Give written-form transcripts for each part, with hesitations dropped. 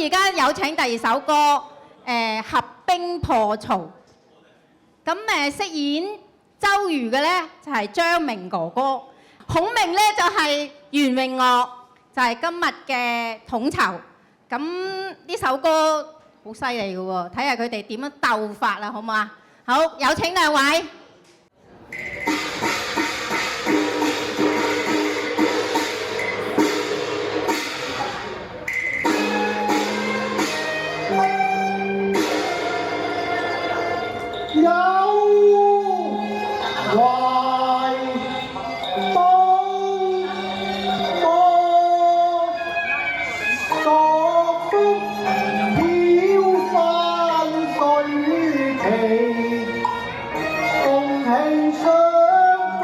而家有請第二首歌，合兵破曹。咁飾演周瑜嘅咧就係張明哥哥，孔明咧就係袁詠岳，就係今日嘅統籌。咁呢首歌好犀利嘅喎，睇下佢哋點樣鬥法啦，好唔好啊？好，有請兩位。有懷東坡，索福飄翻水期，共慶相干，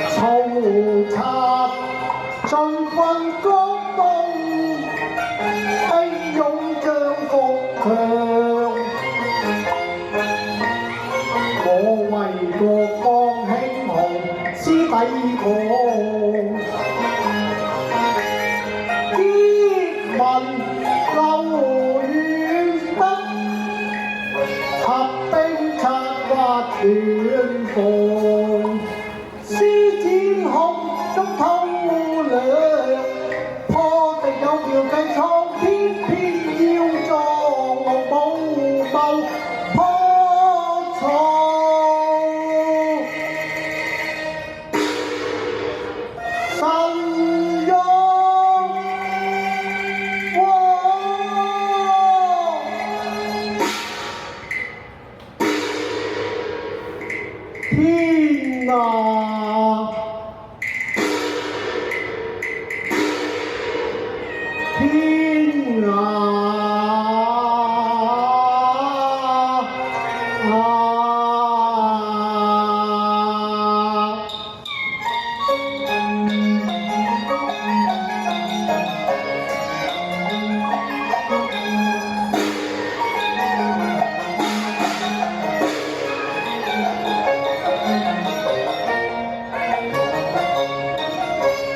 曹策進軍江東。英勇將國強，我為國光興雄，師弟狂。結盟留遠北，合兵策劃斷防。施展空中偷略，破敵有條計錯。偏偏要撞武謀破曹，神勇天啊！天啊！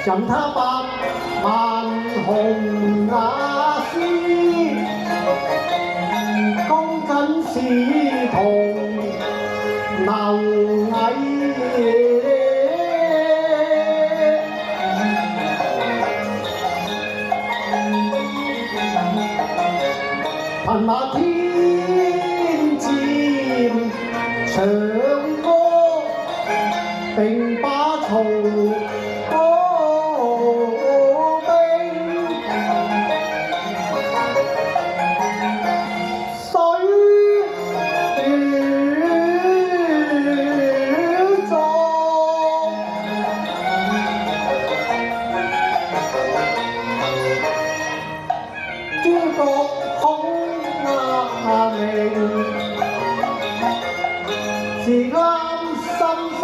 任他百萬紅瓦斯，公瑾是同螻蟻，頻馬天箭長歌，並把曹是啱心腹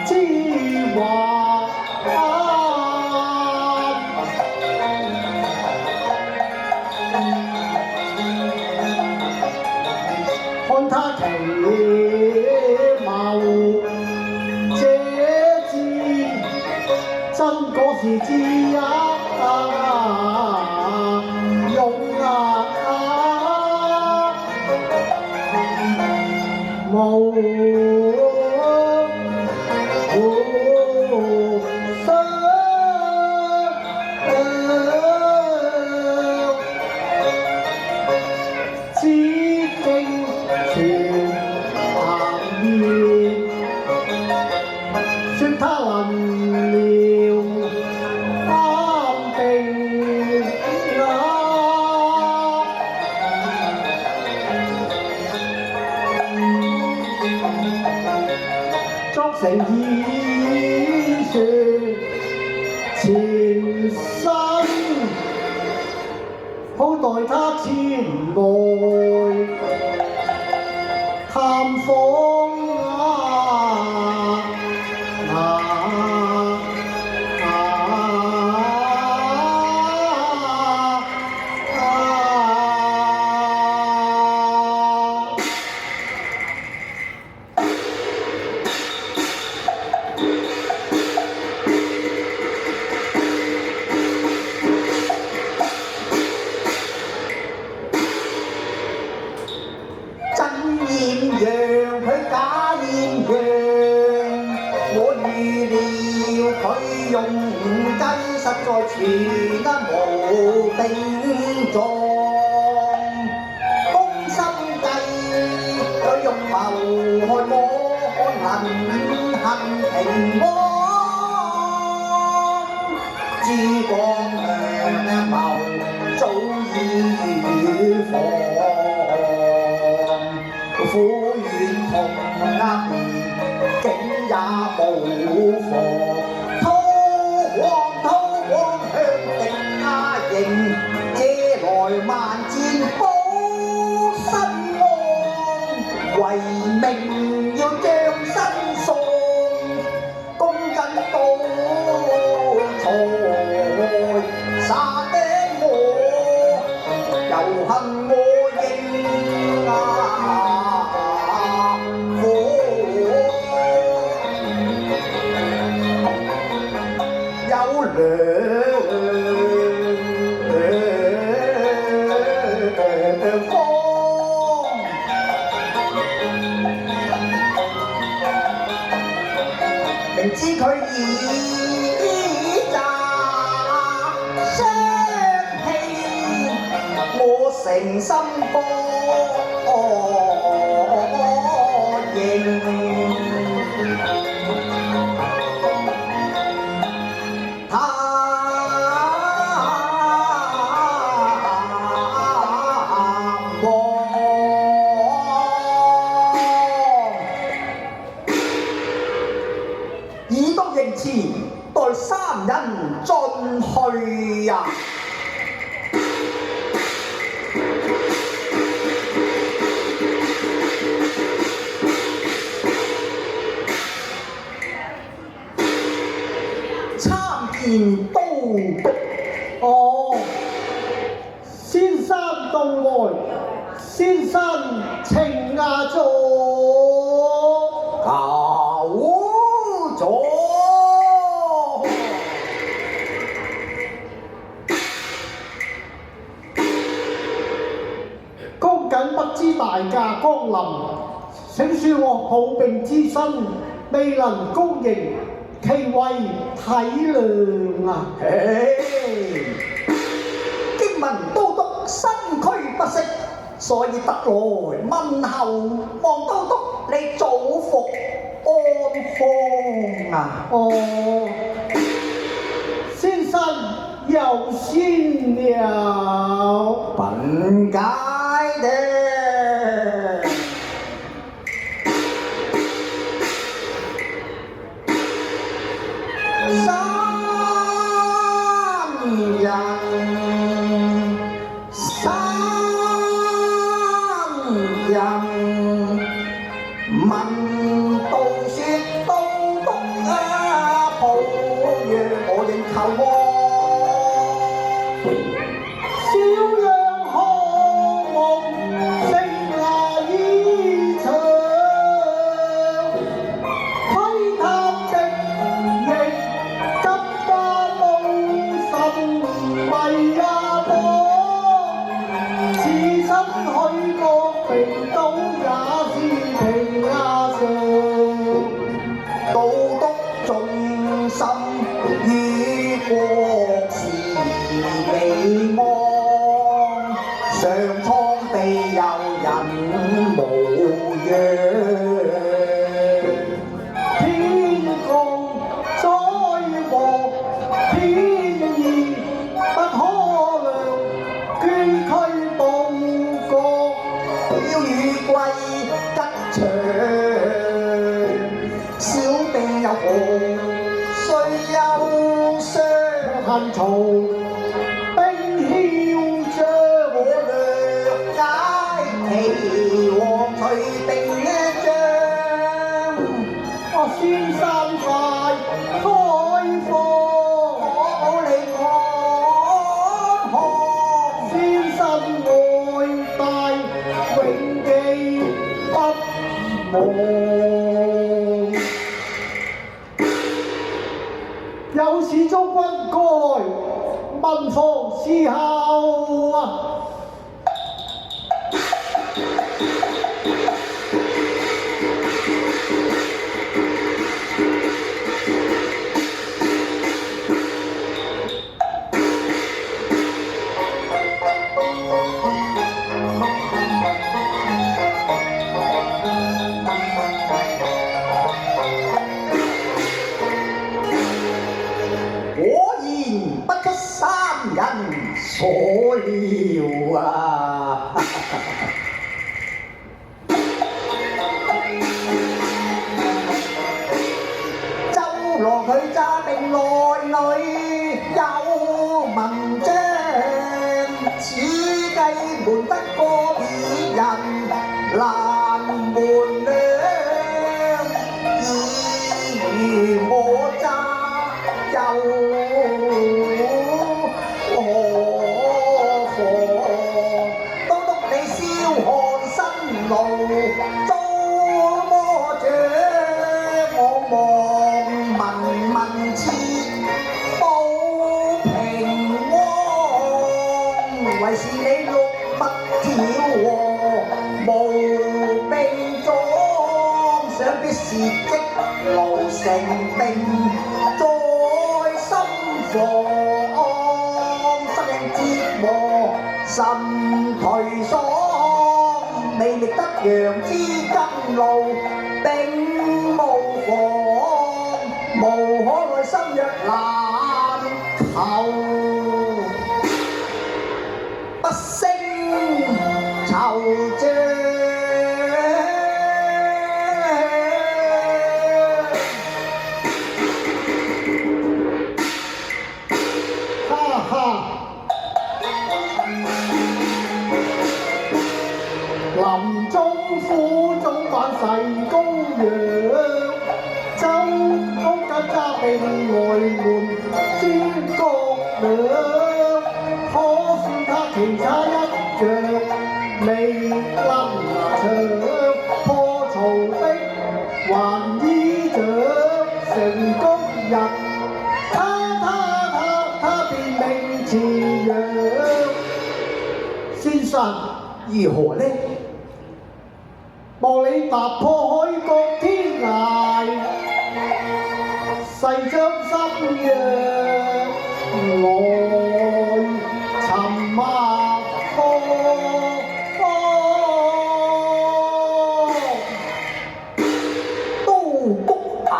之話，看他奇謀這戰，真果是智也勇無雙知經全行面，說他能療擔定作成演說前身，好待他前來探訪了佢用計，實在全得無定狀。攻心計，佢用謀害我，能幸平安。珠江兩謀早已預防，苦怨同厄年竟也無妨。韜光向敵壓營，借來萬箭保身安。為命要將身送，公斤刀菜殺得我，又恨我應火。有兩方，明知佢已詐相欺，我誠心報應。他望以東應前，待三人進去呀。參見都督。哦，先生到來，先生請下座。求咗。公瑾不知大駕光臨，請恕我抱病之身，未能恭迎，其為體諒啊！經聞都督身軀不適，所以特來問候，望都督你早復安康啊！哦，先生有先了。本解的。三人問道説都督抱若我應求我。小樣可夢盛牙衣裳，窺探的亦急花無神迷呀我，此身許國平島也是平呀上。都督盡心於國事未安，上蒼地有人無恙。天公災禍天意不可量，捐軀報國要與貴吉祥，小兵有何須憂傷？恨曹兵囂張。我略解其王隨兵將。我先生快開放，我保你安康，先生愛戴永記不忘。有使中軍過來，問房侍候啊！錯了啊！周羅佢揸定內裏有文章，此計瞞得過別人難瞞兩。如我揸又何妨？都督你消汗辛勞，遭魔掌，我望問切保平安，為是你六不調和，無並裝，想必是積勞成病在心房，心應折磨神頹喪，未覓得陽之甘露並無妨，無可奈心若難求，不勝惆悵。林中府早晚誓高陽，周公家揸命外門諸葛亮，可算他奇差一着，未冧牆破曹壁還衣着，成功日他便名辭揚。先生如何呢？望你踏破海角天涯，誓將心約來尋默都谷啊！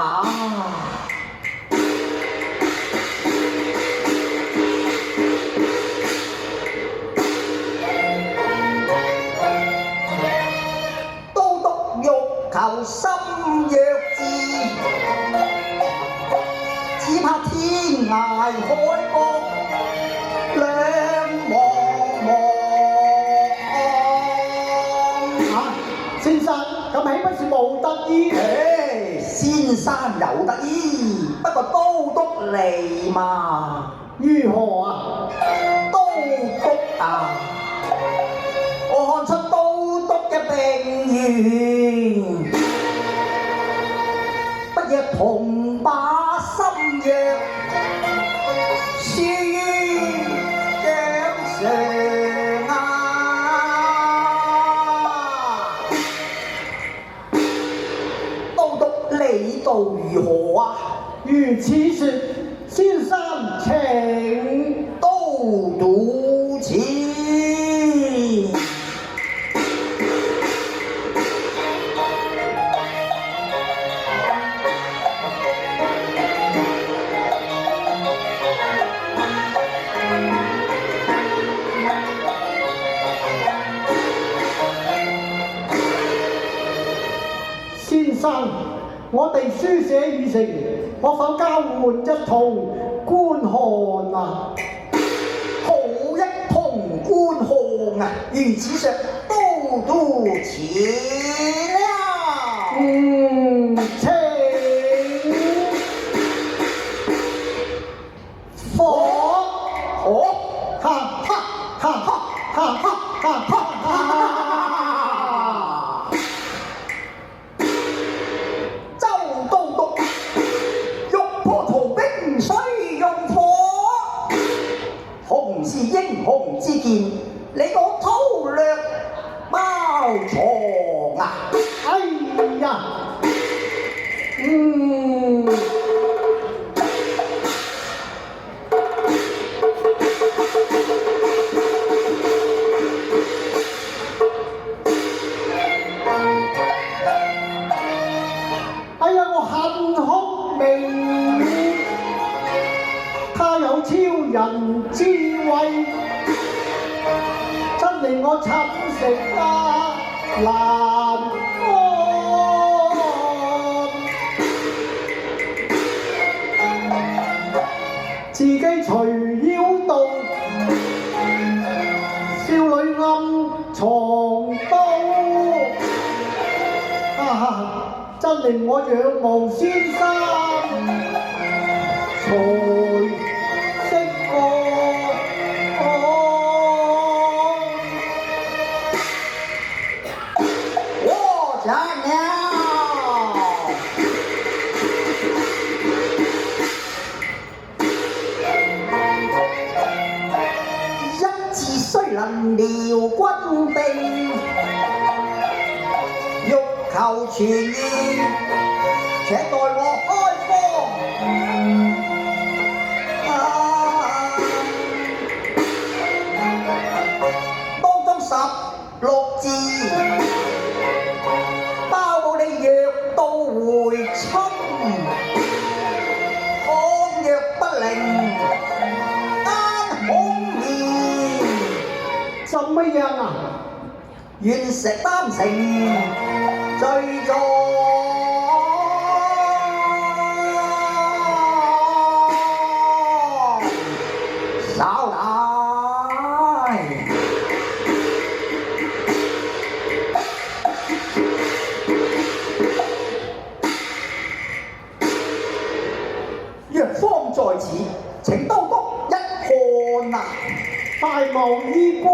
求心若志，只怕天涯海角兩茫茫。先生咁豈不是無得意？先生有得意，不過都督嚟嘛。如何啊？都督啊！我看出都督嘅病源，不若同把心約，書於掌上啊！都督你道如何啊？如此說，先生請都督此。先生，我哋書寫已成，可否交換一同觀看啊？好一同觀看啊！如此說，都督此了。請火哈哈哈哈哈哈哈哈！周都督欲破曹兵，須用火。雄是英雄之見，你個粗略貓蟲啊！哎呀，哎呀，我恨孔明，他有超人智慧。令我寢食難安。自己隨妖動，少女暗藏刀。真令我仰望先生，才識過。我講了，一次雖能撩軍兵，欲求全意，且待我開荒。當中16字，包保你藥到回春，倘若不靈，安孔面。怎麼樣啊？願石擔成罪狀。稍等，藥方在此，請都督一看啊！大謀醫軍，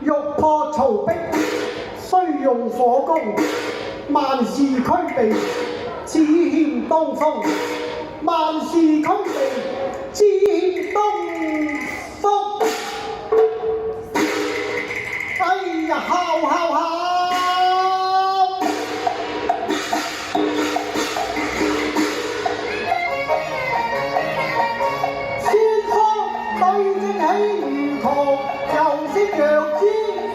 欲破曹壁，須用火攻，萬事俱備，只欠東風。萬事俱備，只欠東風。哎呀，敲敲敲！先鋒對正起如狂，又識弱之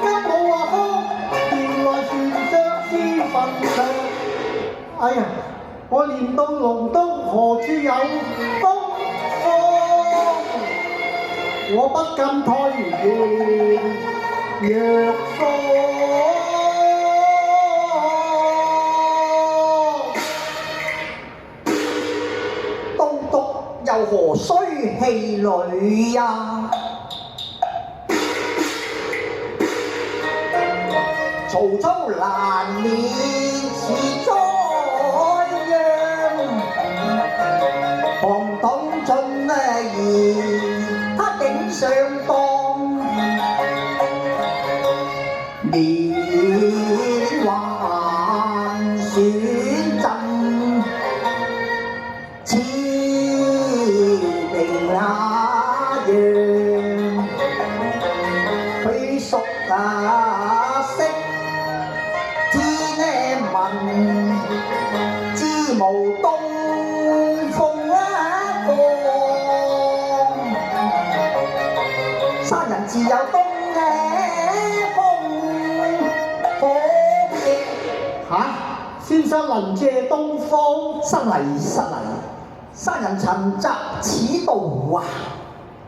間冇話科，原來船上是墳場。哎呀！我念到隆冬何處有東風，我不禁推願藥方。東督又何須氣餒呀？曹操難免是災殃，黃黨進而他竟上當，連環選陣，似定那樣，佢屬識天文，知無東風降，山人自有東風可借。嚇！先生能借東風？失禮，山人陳責此道啊！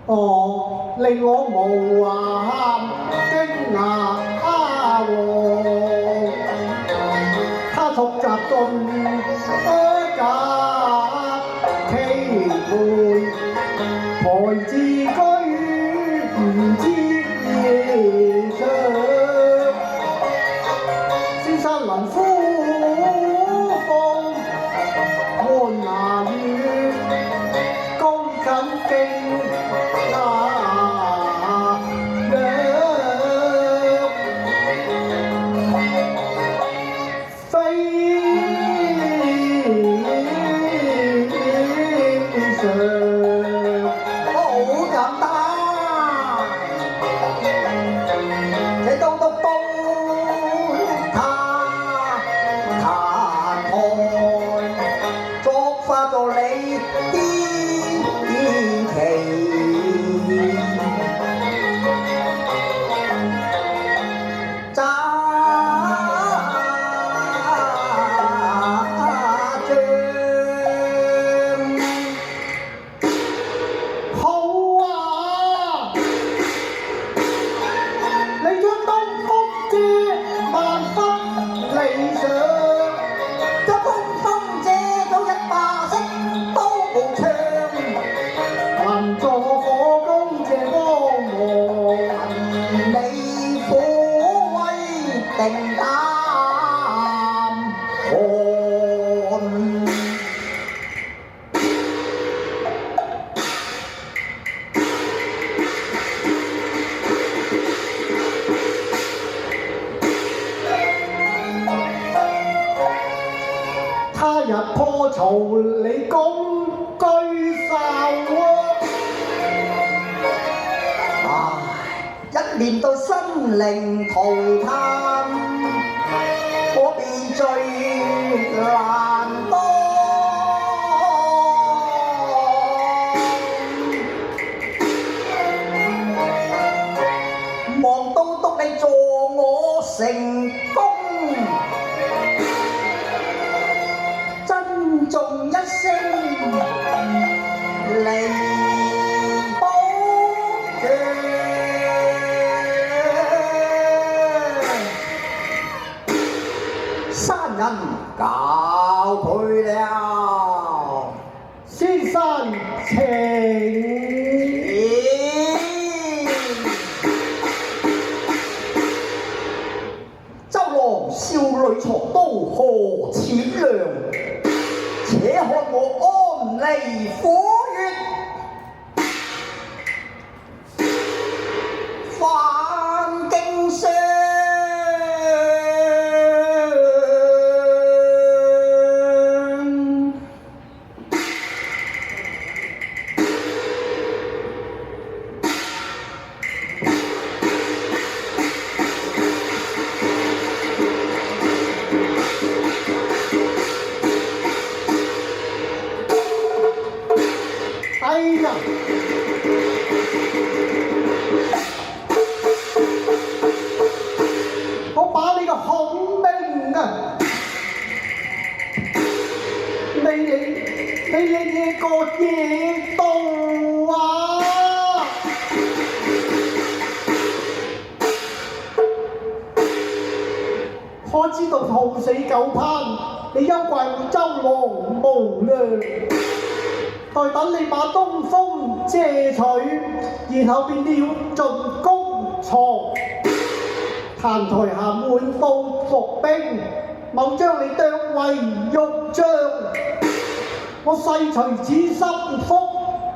哦，令我無話驚訝喎。他屬習進假期會，台自居唔知夜上，先生能呼風看那月，高緊經。破曹，你共居愁啊！唉，一念到心靈塗炭，我便最難當。望到篤你助我成功，珍重一聲離寶權。山人教佢了，先生請。周郎少女藏刀何淺量，且看我安離虎穴，反經霜。哎呀！我把你個孔明啊，你個野道啊！可知道兔死狗烹，你休怪我周郎無良。待等你把東風借取，然後便了盡弓藏，壇台下滿布伏兵，某將你剁為肉醬。我細隨此心腹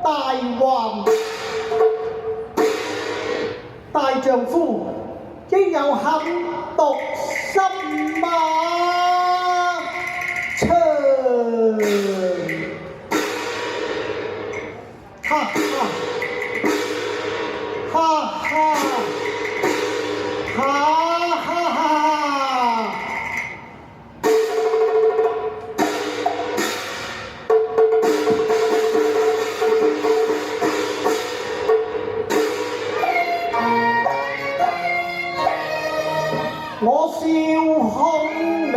大患，大丈夫應有狠毒心馬長。哈哈，哈哈，哈哈哈！我笑孔明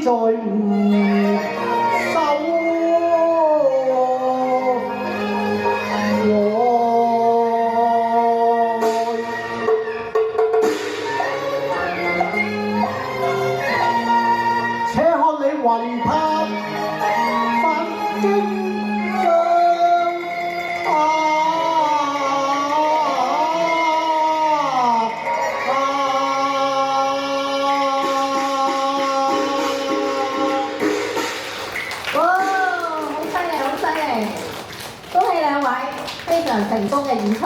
在吳手且看你雲拍反擊仗恭喜兩位非常成功嘅演出。